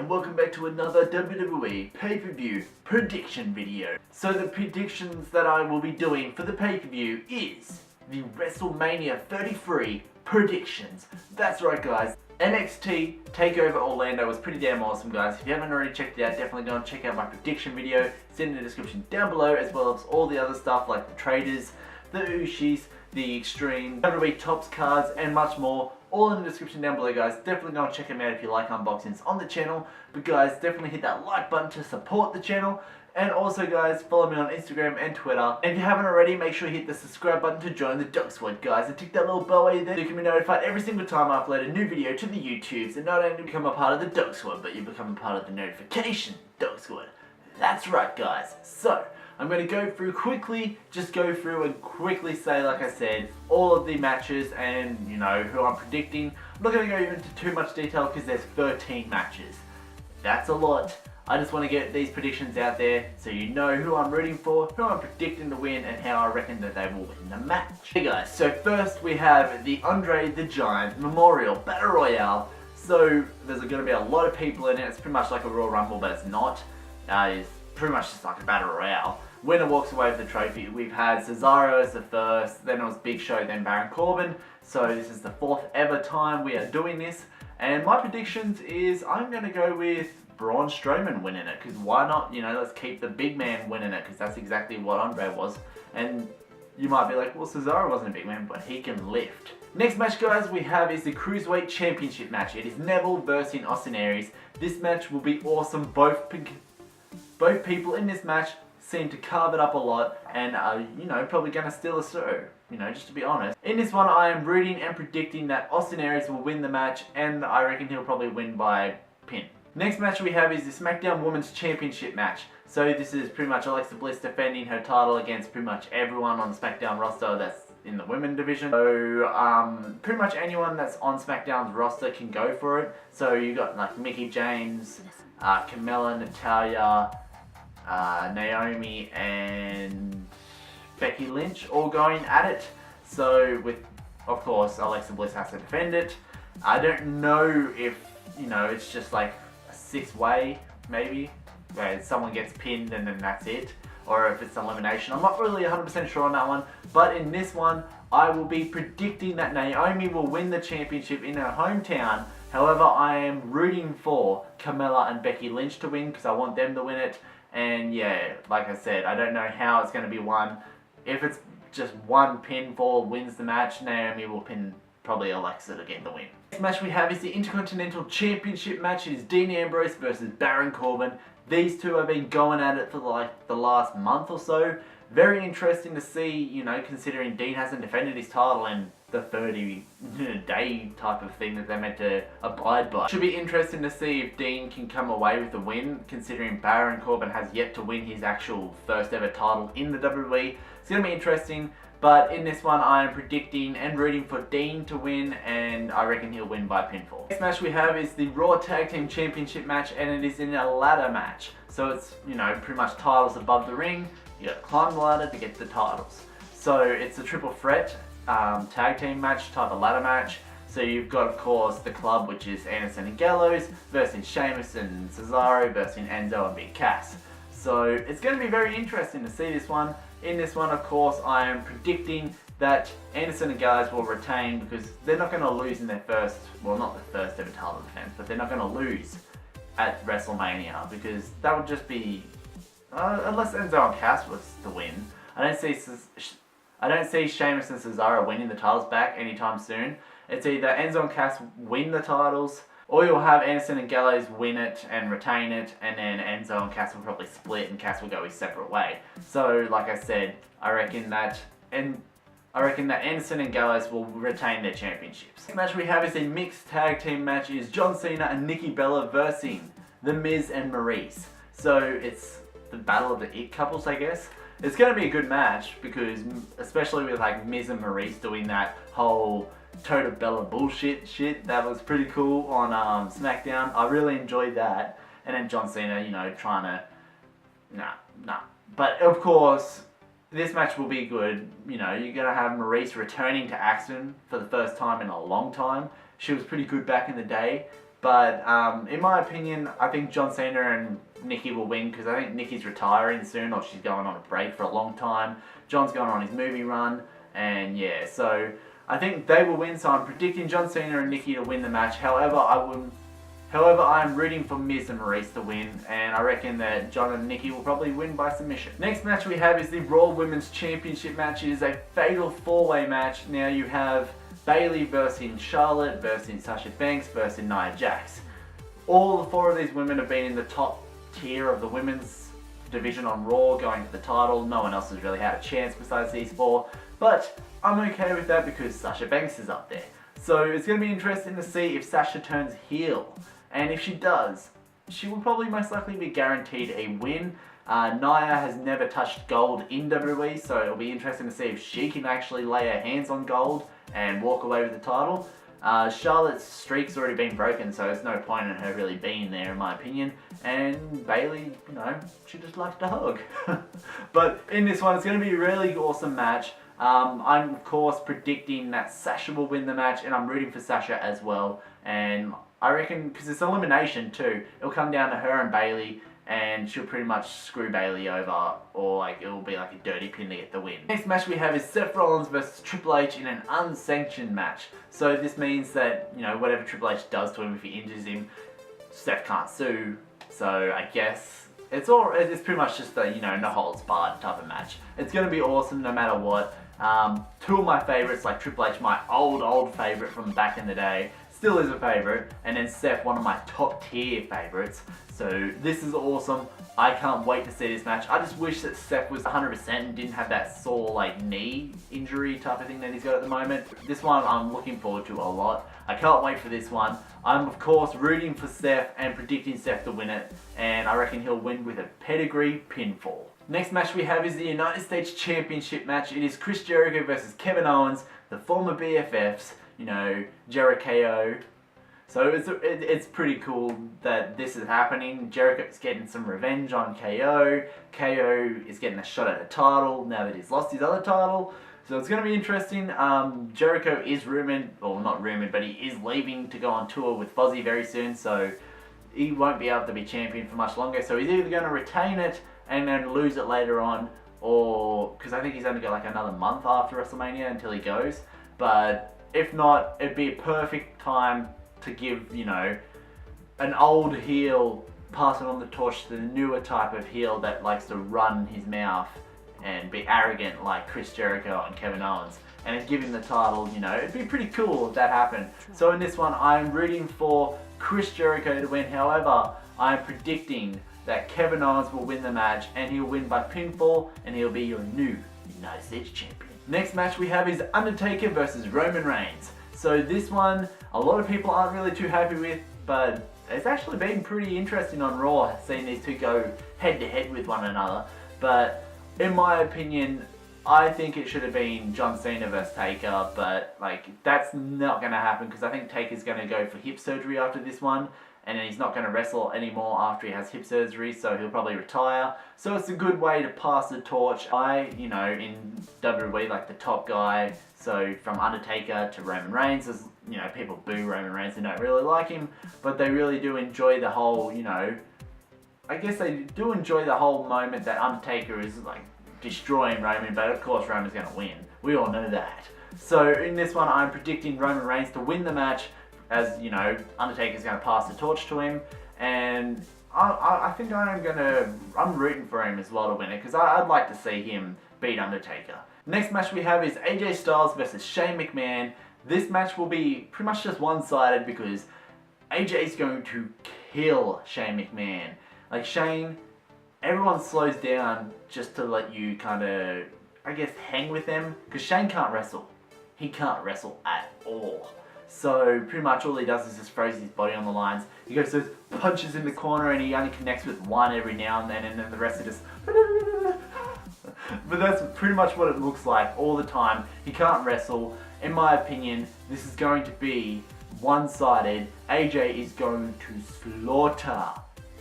and welcome back to another WWE pay-per-view prediction video. So the predictions that I will be doing for the pay-per-view is the WrestleMania 33 predictions. That's right guys, NXT Takeover Orlando was pretty damn awesome guys. If you haven't already checked it out, definitely go and check out my prediction video. It's in the description down below, as well as all the other stuff like the traders, the OOSHIES, the Xtreme, WWE Tops cards, and much more. All in the description down below guys. Definitely go and check them out if you like unboxings on the channel. But guys, definitely hit that like button to support the channel. And also guys, follow me on Instagram and Twitter. And if you haven't already, make sure you hit the subscribe button to join the dog squad guys. And tick that little bell right there so you can be notified every single time I upload a new video to the YouTubes. And not only become a part of the dog squad, but you become a part of the notification dog squad. That's right guys. So, I'm going to go through quickly, just go through and quickly say, like I said, all of the matches and, you know, who I'm predicting. I'm not going to go into too much detail because there's 13 matches. That's a lot. I just want to get these predictions out there so you know who I'm rooting for, who I'm predicting to win, and how I reckon that they will win the match. Hey guys, so first we have the Andre the Giant Memorial Battle Royale. So there's going to be a lot of people in it. It's pretty much like a Royal Rumble, but it's not. It's pretty much just like a Battle Royale. Winner walks away with the trophy. We've had Cearo as the first, then it was Big Show, then Baron Corbin. So this is the 4th ever time we are doing this. And my predictions is I'm going to go with Braun Strowman winning it. Because why not? You know, let's keep the big man winning it. Because that's exactly what Andre was. And you might be like, well, Cearo wasn't a big man, but he can lift. Next match, guys, we have is the Cruiserweight Championship match. It is Neville versus Austin Aries. This match will be awesome. Both people in this match seem to carve it up a lot and are, you know, probably going to steal a show, you know, just to be honest. In this one, I am rooting and predicting that Austin Aries will win the match, and I reckon he'll probably win by pin. Next match we have is the Smackdown Women's Championship match. So this is pretty much Alexa Bliss defending her title against pretty much everyone on the Smackdown roster that's in the women division. So pretty much anyone that's on Smackdown's roster can go for it. So you got like Mickie James, Carmella, Natalya, Naomi and Becky Lynch all going at it. So with, of course, Alexa Bliss has to defend it. I don't know if, you know, it's just like a 6-way maybe, where someone gets pinned and then that's it, or if it's elimination. I'm not really 100% sure on that one, but in this one I will be predicting that Naomi will win the championship in her hometown. However, I am rooting for Carmella and Becky Lynch to win because I want them to win it. And yeah, like I said, I don't know how it's going to be won. If it's just one pinfall wins the match, Naomi will pin probably Alexa to get the win. Next match we have is the Intercontinental Championship match. It is Dean Ambrose versus Baron Corbin. These two have been going at it for like the last month or so. Very interesting to see, you know, considering Dean hasn't defended his title in the 30-day type of thing that they're meant to abide by. Should be interesting to see if Dean can come away with the win, considering Baron Corbin has yet to win his actual first ever title in the WWE. It's going to be interesting, but in this one I am predicting and rooting for Dean to win, and I reckon he'll win by pinfall. Next match we have is the Raw Tag Team Championship match, and it is in a ladder match. So it's, you know, pretty much titles above the ring. You got to climb the ladder to get the titles. So it's a triple threat tag team match type of ladder match. So you've got, of course, the club, which is Anderson and Gallows versus Sheamus and Cearo versus Enzo and Big Cass. So it's going to be very interesting to see this one. In this one, of course, I am predicting that Anderson and Gallows will retain because they're not going to lose in their first, well, not the first ever title defense, but they're not going to lose at WrestleMania because that would just be, unless Enzo and Cass was to win. I don't see Sheamus and Cearo winning the titles back anytime soon. It's either Enzo and Cass win the titles, or you'll have Anderson and Gallows win it and retain it, and then Enzo and Cass will probably split and Cass will go his separate way. So, like I said, I reckon that Anderson and Gallows will retain their championships. Next match we have is a mixed tag team match. It is John Cena and Nikki Bella versus The Miz and Maryse. So it's the battle of the it couples, I guess. It's going to be a good match because, especially with like Miz and Maryse doing that whole Total Bella bullshit shit, that was pretty cool on Smackdown. I really enjoyed that. And then John Cena, you know, trying to, nah. But of course, this match will be good. You know, you're going to have Maryse returning to action for the first time in a long time. She was pretty good back in the day. But in my opinion, I think John Cena and Nikki will win because I think Nikki's retiring soon, or she's going on a break for a long time. John's going on his movie run, and yeah, so I think they will win. So I'm predicting John Cena and Nikki to win the match. However, I'm rooting for Miz and Maurice to win, and I reckon that John and Nikki will probably win by submission. Next match we have is the Raw Women's Championship match. It is a fatal 4-way match. Now you have Bayley versus Charlotte versus Sasha Banks versus Nia Jax. All the 4 of these women have been in the top tier of the women's division on Raw, going to the title. No one else has really had a chance besides these 4, but I'm okay with that because Sasha Banks is up there. So it's going to be interesting to see if Sasha turns heel. And if she does, she will probably most likely be guaranteed a win. Nia has never touched gold in WWE, so it'll be interesting to see if she can actually lay her hands on gold and walk away with the title. Charlotte's streak's already been broken, so there's no point in her really being there, in my opinion. And Bayley, you know, she just likes to hug. But in this one, it's going to be a really awesome match. I'm of course predicting that Sasha will win the match, and I'm rooting for Sasha as well. And I reckon, because it's elimination too, it'll come down to her and Bayley, and she'll pretty much screw Bayley over, or like it'll be like a dirty pin to get the win. Next match we have is Seth Rollins versus Triple H in an unsanctioned match. So this means that, you know, whatever Triple H does to him, if he injures him, Seth can't sue. So I guess it's pretty much just a, you know, no holds barred type of match. It's gonna be awesome no matter what. 2 of my favorites, like Triple H, my old favorite from back in the day, still is a favorite, and then Seth, one of my top tier favorites. So this is awesome. I can't wait to see this match. I just wish that Seth was 100% and didn't have that sore like knee injury type of thing that he's got at the moment. This one I'm looking forward to a lot. I can't wait for this one. I'm of course rooting for Seth and predicting Seth to win it, and I reckon he'll win with a pedigree pinfall. Next match we have is the United States Championship match. It is Chris Jericho versus Kevin Owens, the former BFFs, you know, Jericho. So it's pretty cool that this is happening. Jericho's getting some revenge on KO. KO is getting a shot at the title now that he's lost his other title. So it's going to be interesting. Jericho is rumoured, or not rumoured, but he is leaving to go on tour with Fozzy very soon. So he won't be able to be champion for much longer. So he's either going to retain it and then lose it later on, or because I think he's only got like another month after WrestleMania until he goes. But if not, it'd be a perfect time to give, you know, an old heel passing on the torch to the newer type of heel that likes to run his mouth and be arrogant like Chris Jericho and Kevin Owens, and give him the title. You know, it'd be pretty cool if that happened. So in this one, I'm rooting for Chris Jericho to win. However, I'm predicting that Kevin Owens will win the match, and he'll win by pinfall, and he'll be your new United States Champion. Next match we have is Undertaker versus Roman Reigns. So this one, a lot of people aren't really too happy with, but it's actually been pretty interesting on Raw, seeing these two go head to head with one another. But in my opinion, I think it should have been John Cena versus Taker, but like that's not going to happen because I think Taker's going to go for hip surgery after this one, and then he's not going to wrestle anymore after he has hip surgery, so he'll probably retire. So it's a good way to pass the torch. You know, in WWE, like the top guy, so from Undertaker to Roman Reigns, is, you know, people boo Roman Reigns, they don't really like him, but they really do enjoy the whole, you know, I guess they do enjoy the whole moment that Undertaker is like destroying Roman, but of course Roman's going to win. We all know that. So in this one, I'm predicting Roman Reigns to win the match, as you know, Undertaker's going to pass the torch to him, and I think I'm rooting for him as well to win it, because I'd like to see him beat Undertaker. Next match we have is AJ Styles versus Shane McMahon. This match will be pretty much just one-sided because AJ's going to kill Shane McMahon. Like Shane, everyone slows down just to let you kind of, I guess, hang with them, because Shane can't wrestle. He can't wrestle at all. So pretty much all he does is just throws his body on the lines. He goes those punches in the corner and he only connects with one every now and then the rest are just but that's pretty much what it looks like all the time. He can't wrestle. In my opinion, this is going to be one-sided. AJ is going to slaughter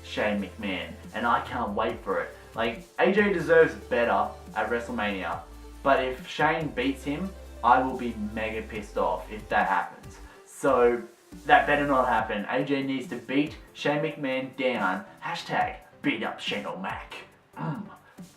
Shane McMahon, and I can't wait for it. Like, AJ deserves better at WrestleMania, but if Shane beats him, I will be mega pissed off if that happens. So That better not happen. AJ needs to beat Shane McMahon down. Hashtag beat up Shane O'Mac.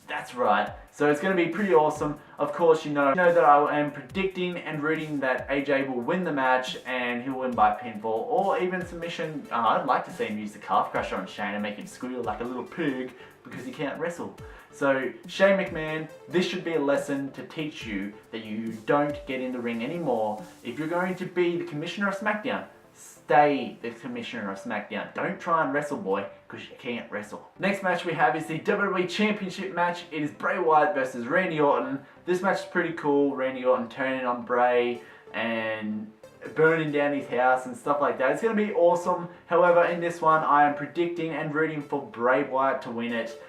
That's right. So it's going to be pretty awesome. Of course, you know that I am predicting and rooting that AJ will win the match and he'll win by pinfall or even submission. I'd like to see him use the calf crusher on Shane and make him squeal like a little pig because he can't wrestle. So Shane McMahon, this should be a lesson to teach you that you don't get in the ring anymore. If you're going to be the commissioner of SmackDown, stay the commissioner of SmackDown. Don't try and wrestle, boy, because you can't wrestle. Next match we have is the WWE Championship match. It is Bray Wyatt versus Randy Orton. This match is pretty cool. Randy Orton turning on Bray and burning down his house and stuff like that. It's going to be awesome. However, in this one, I am predicting and rooting for Bray Wyatt to win it,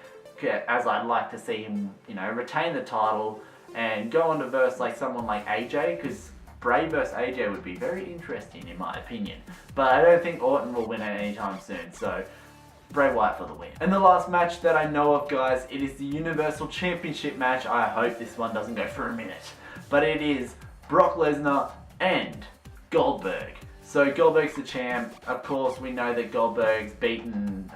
as I'd like to see him, retain the title and go on to verse like someone like AJ, because Bray vs AJ would be very interesting in my opinion. But I don't think Orton will win it anytime soon, so Bray Wyatt for the win. And the last match that I know of, guys, it is the Universal Championship match. I hope this one doesn't go for a minute. But it is Brock Lesnar and Goldberg. So Goldberg's the champ. Of course, we know that Goldberg's beaten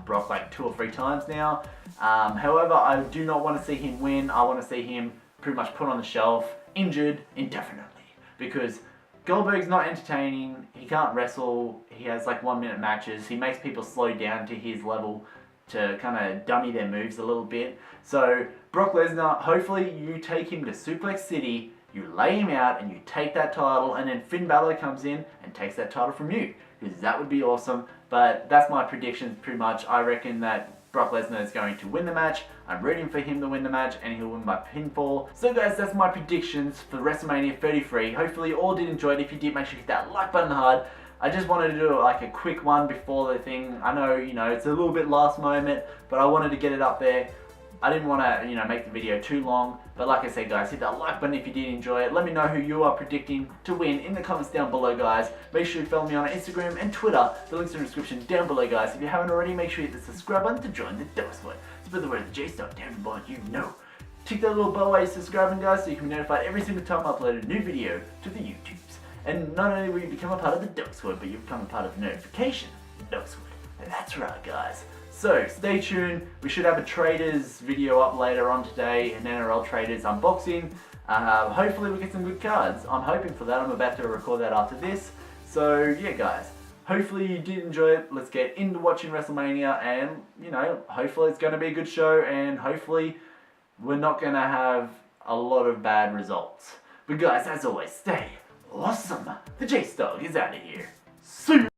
Brock like 2 or 3 times now. However, I do not want to see him win. I want to see him pretty much put on the shelf, injured indefinitely. Because Goldberg's not entertaining, he can't wrestle, he has like 1-minute matches, he makes people slow down to his level to kind of dummy their moves a little bit. So Brock Lesnar, hopefully you take him to Suplex City, you lay him out and you take that title, and then Finn Balor comes in and takes that title from you. Because that would be awesome. But that's my predictions pretty much. I reckon that Brock Lesnar is going to win the match. I'm rooting for him to win the match and he'll win by pinfall. So guys, that's my predictions for WrestleMania 33. Hopefully you all did enjoy it. If you did, make sure you hit that like button hard. I just wanted to do like a quick one before the thing. I know, it's a little bit last moment, but I wanted to get it up there. I didn't want to, make the video too long. But like I said, guys, hit that like button if you did enjoy it. Let me know who you are predicting to win in the comments down below, guys. Make sure you follow me on Instagram and Twitter. The links are in the description down below, guys. If you haven't already, make sure you hit the subscribe button to join the Dog Squad. Spread the word of the J-Star down below, Tick that little bell while you're subscribing, guys, so you can be notified every single time I upload a new video to the YouTubes. And not only will you become a part of the Dog Squad, but you become a part of the notification Dog Squad. And that's right, guys. So, stay tuned. We should have a Traders video up later on today, an NRL Traders unboxing. Hopefully we get some good cards. I'm hoping for that. I'm about to record that after this. So, yeah, guys. Hopefully you did enjoy it. Let's get into watching WrestleMania, and, hopefully it's going to be a good show, and hopefully we're not going to have a lot of bad results. But guys, as always, stay awesome. The J-Stog is out of here. See ya!